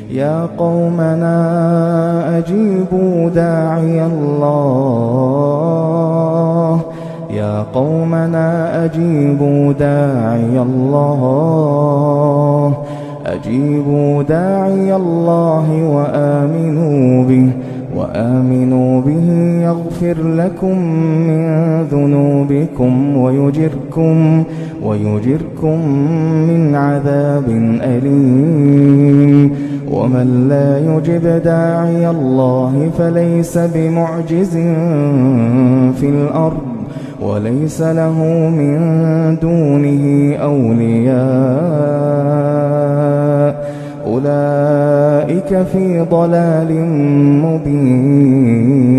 يا قومنا أجيبوا داعي الله يا قومنا أجيبوا داعي الله أجيبوا داعي الله وآمنوا به يغفر لكم من ذنوبكم ويجركم من عذاب أليم ومن لا يجب داعي الله فليس بمعجز في الأرض وليس له من دونه أولياء أولئك في ضلال مبين